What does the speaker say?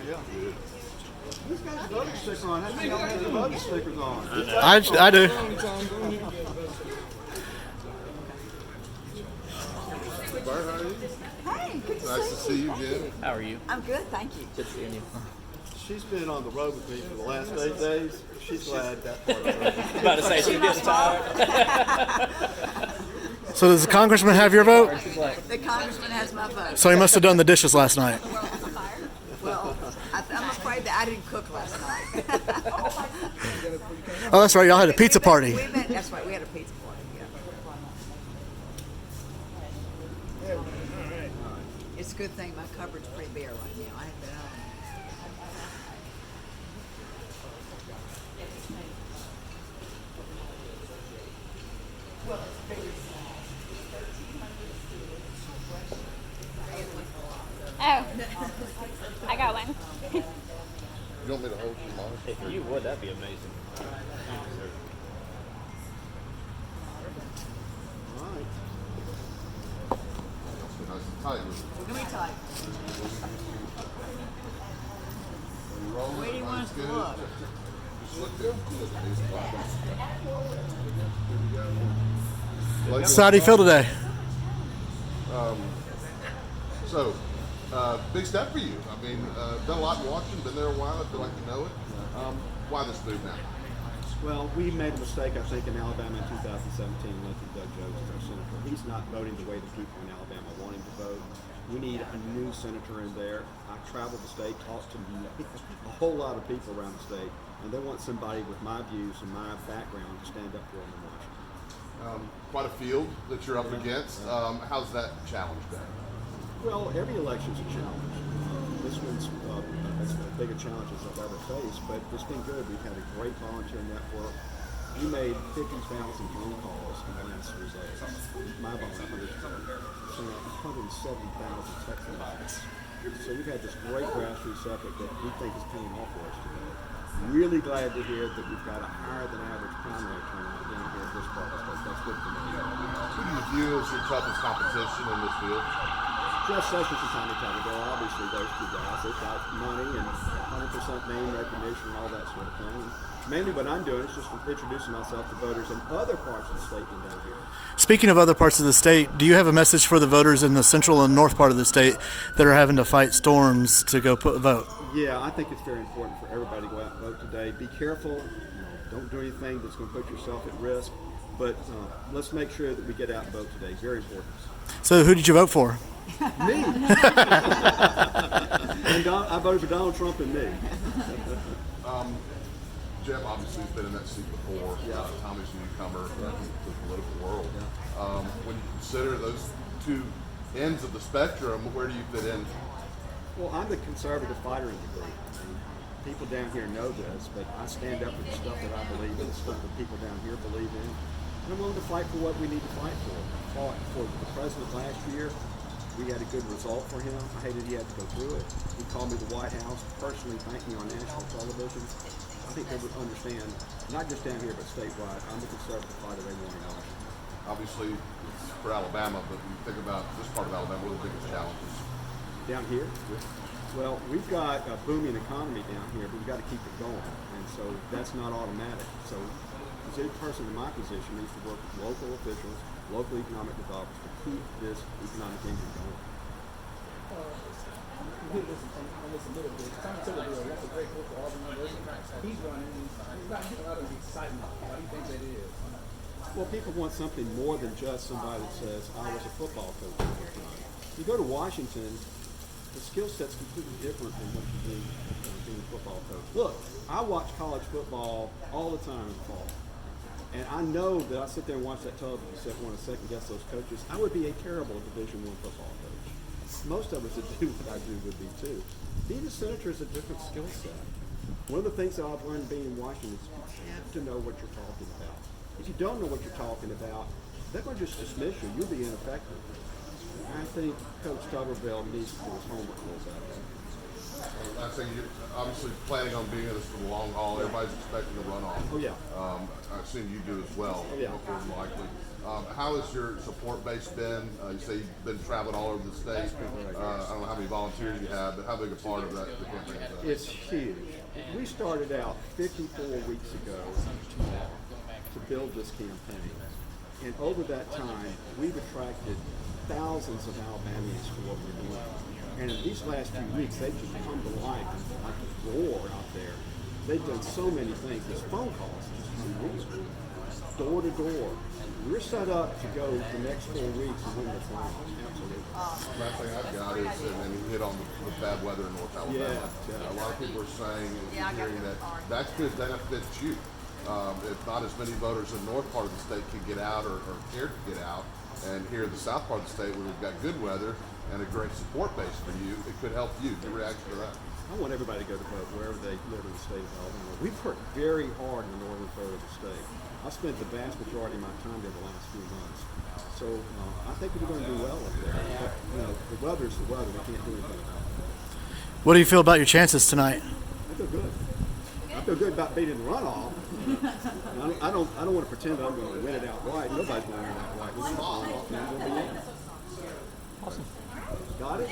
Yeah. Who's got the voting sticker on? How many of y'all have the voting stickers on? I do. Bart, how are you? Hey, good to Nice to see you again. How are you? I'm good, thank you. Good seeing you. She's been on the road with me for the last 8 days. She's glad that part of it. About to say she's getting tired. So does the congressman have your vote? The congressman has my vote. So he must have done the dishes last night. Well, I'm afraid that I didn't cook last night. Oh, that's right. Y'all had a pizza party. That's right, we had a pizza party. Yeah. It's a good thing my cupboard's pretty bare right now. I have been home. Oh, I got one. You want me to hold your mom? If you would, that'd be amazing. All right. Nice and tight. Let me tell you. You rolling? Where do you want us to Good. look? Just look good. Good. So how do you feel today? So, big step for you. I mean, done a lot in Washington, been there a while. I feel like you know it. Why this move now? Well, we made a mistake, I think, in Alabama in 2017 electing Doug Jones as our senator. He's not voting the way the people in Alabama want him to vote. We need a new senator in there. I traveled the state, talked to a whole lot of people around the state, and they want somebody with my views and my background to stand up for them in Washington. Quite a field that you're up against. How's that challenge been? Well, every election's a challenge. This one's as big a challenge as I've ever faced, but it's been good. We've had a great volunteer network. We made 50,000 phone calls in the last 3 days. My volunteers sent out 170,000 text messages. So we've had this great grassroots effort that we think is paying off for us today. Really glad to hear that we've got a higher than average primary turnout down here at this part of the state. That's good for me. Who do you view as your toughest competition in this field? Jeff Sessions and Tommy Tuberville, obviously those two guys, they've got money and 100% name recognition and all that sort of thing. And mainly what I'm doing is just introducing myself to voters in other parts of the state than down here. Speaking of other parts of the state, do you have a message for the voters in the central and north part of the state that are having to fight storms to go vote? Yeah, I think it's very important for everybody to go out and vote today. Be careful, don't do anything that's going to put yourself at risk, but let's make sure that we get out and vote today. Very important. So who did you vote for? Me. And I voted for Donald Trump and me. Jeff obviously has been in that seat before. Tommy's a newcomer to the political world. When you consider those two ends of the spectrum, where do you fit in? Well, I'm the conservative fighter in the group. And people down here know this, but I stand up for the stuff that I believe in, the stuff that people down here believe in. And I'm willing to fight for what we need to fight for. I fought for the president last year. We had a good result for him. I hated he had to go through it. He called me to the White House, personally thanked me on national television. I think they would understand, not just down here, but statewide, I'm the conservative fighter they want in Washington. Obviously, it's for Alabama, but when you think about this part of Alabama, what are the biggest challenges? Down here? Well, we've got a booming economy down here, but we've got to keep it going. And so that's not automatic. So any person in my position needs to work with local officials, local economic developers to keep this economic engine going. Listen a little bit. Tommy Tuberville, that's a great book for Auburn University. He's running. He's not getting a lot of excitement. Why do you think that is? Well, people want something more than just somebody that says, I was a football coach at the time. You go to Washington, the skill set's completely different than what you do being a football coach. Look, I watch college football all the time in the fall. And I know that I sit there and watch that television set, want to second guess those coaches. I would be a terrible Division I football coach. Most of us that do what I do would be too. Being a senator is a different skill set. One of the things that I've learned being in Washington is you have to know what you're talking about. If you don't know what you're talking about, they're going to just dismiss you. You'll be ineffective. I think Coach Tuberville needs to do his homework a little better. I think you're obviously planning on being in this for the long haul. Everybody's expecting a runoff. Oh, yeah. I assume you do as well. Oh, yeah. More than likely. How has your support base been? You say you've been traveling all over the state. I don't know how many volunteers you have, but how big a part of that the campaign is that? It's huge. We started out 54 weeks ago to build this campaign. And over that time, we've attracted thousands of Alabamians to what we're doing. And in these last few weeks, they've just come to life like a roar out there. They've done so many things. There's phone calls, just unreal. Door to door. We're set up to go the next 4 weeks and win the final. Absolutely. Last thing I've got is, and you hit on the bad weather in North Alabama. Yeah. A lot of people are saying and hearing that could benefit you. If not as many voters in the north part of the state can get out or care to get out, and here in the south part of the state where we've got good weather and a great support base for you, it could help you. Your reaction to that? I want everybody to go to vote wherever they live in the state of Alabama. We've worked very hard in the northern third of the state. I spent the vast majority of my time there the last few months. So I think we're going to do well up there. But, the weather's the weather. We can't do anything about it. What do you feel about your chances tonight? I feel good. I feel good about beating the runoff. I don't want to pretend I'm going to win it outright. Nobody's going to win it outright. We're going to win the runoff, and we'll be in. Awesome. Got it?